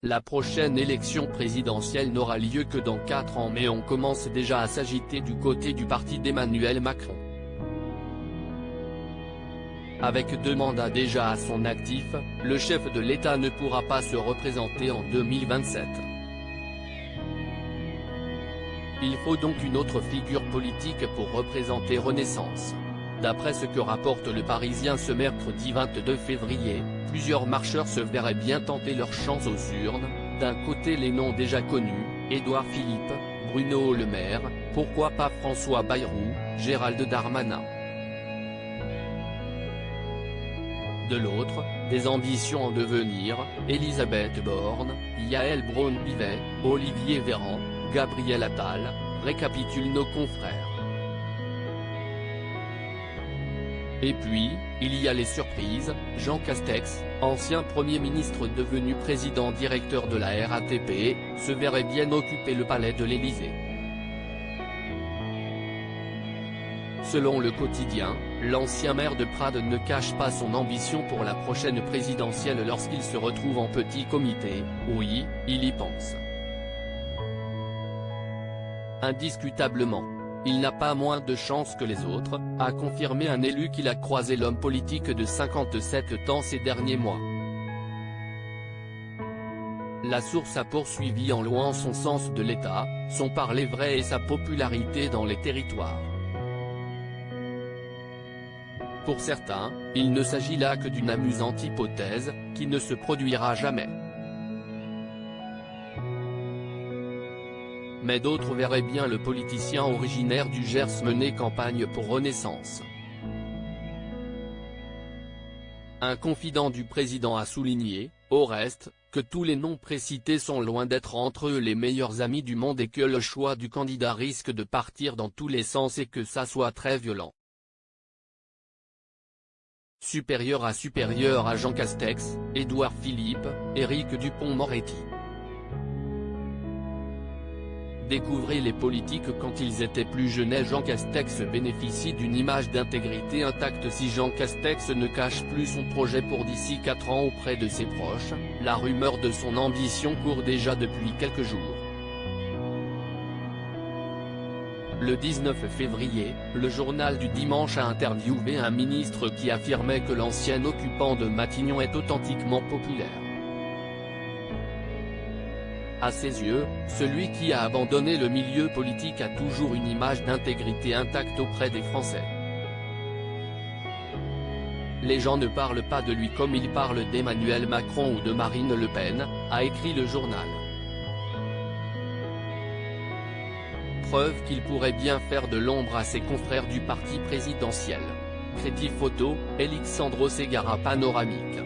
La prochaine élection présidentielle n'aura lieu que dans 4 ans, mais on commence déjà à s'agiter du côté du parti d'Emmanuel Macron. Avec 2 mandats déjà à son actif, le chef de l'État ne pourra pas se représenter en 2027. Il faut donc une autre figure politique pour représenter Renaissance. D'après ce que rapporte Le Parisien ce mercredi 22 février, plusieurs marcheurs se verraient bien tenter leur chance aux urnes. D'un côté les noms déjà connus, Édouard Philippe, Bruno Le Maire, pourquoi pas François Bayrou, Gérald Darmanin. De l'autre, des ambitions en devenir, Elisabeth Borne, Yael Braun-Pivet, Olivier Véran, Gabriel Attal, récapitulent nos confrères. Et puis, il y a les surprises. Jean Castex, ancien Premier ministre devenu président directeur de la RATP, se verrait bien occuper le palais de l'Élysée. Selon Le Quotidien, l'ancien maire de Prades ne cache pas son ambition pour la prochaine présidentielle lorsqu'il se retrouve en petit comité. Oui, il y pense. Indiscutablement. Il n'a pas moins de chance que les autres, a confirmé un élu qu'il a croisé l'homme politique de 57 ans ces derniers mois. La source a poursuivi en louant son sens de l'État, son parler vrai et sa popularité dans les territoires. Pour certains, il ne s'agit là que d'une amusante hypothèse, qui ne se produira jamais. Mais d'autres verraient bien le politicien originaire du Gers mener campagne pour Renaissance. Un confident du président a souligné, au reste, que tous les noms précités sont loin d'être entre eux les meilleurs amis du monde et que le choix du candidat risque de partir dans tous les sens et que ça soit très violent. Supérieur à Jean Castex, Édouard Philippe, Éric Dupond-Moretti. Découvrez les politiques quand ils étaient plus jeunes. Jean Castex bénéficie d'une image d'intégrité intacte. Si Jean Castex ne cache plus son projet pour d'ici 4 ans auprès de ses proches, la rumeur de son ambition court déjà depuis quelques jours. Le 19 février, le journal du Dimanche a interviewé un ministre qui affirmait que l'ancien occupant de Matignon est authentiquement populaire. À ses yeux, celui qui a abandonné le milieu politique a toujours une image d'intégrité intacte auprès des Français. Les gens ne parlent pas de lui comme ils parlent d'Emmanuel Macron ou de Marine Le Pen, a écrit le journal. Preuve qu'il pourrait bien faire de l'ombre à ses confrères du parti présidentiel. Crédit photo, Alexandro Segarra panoramique.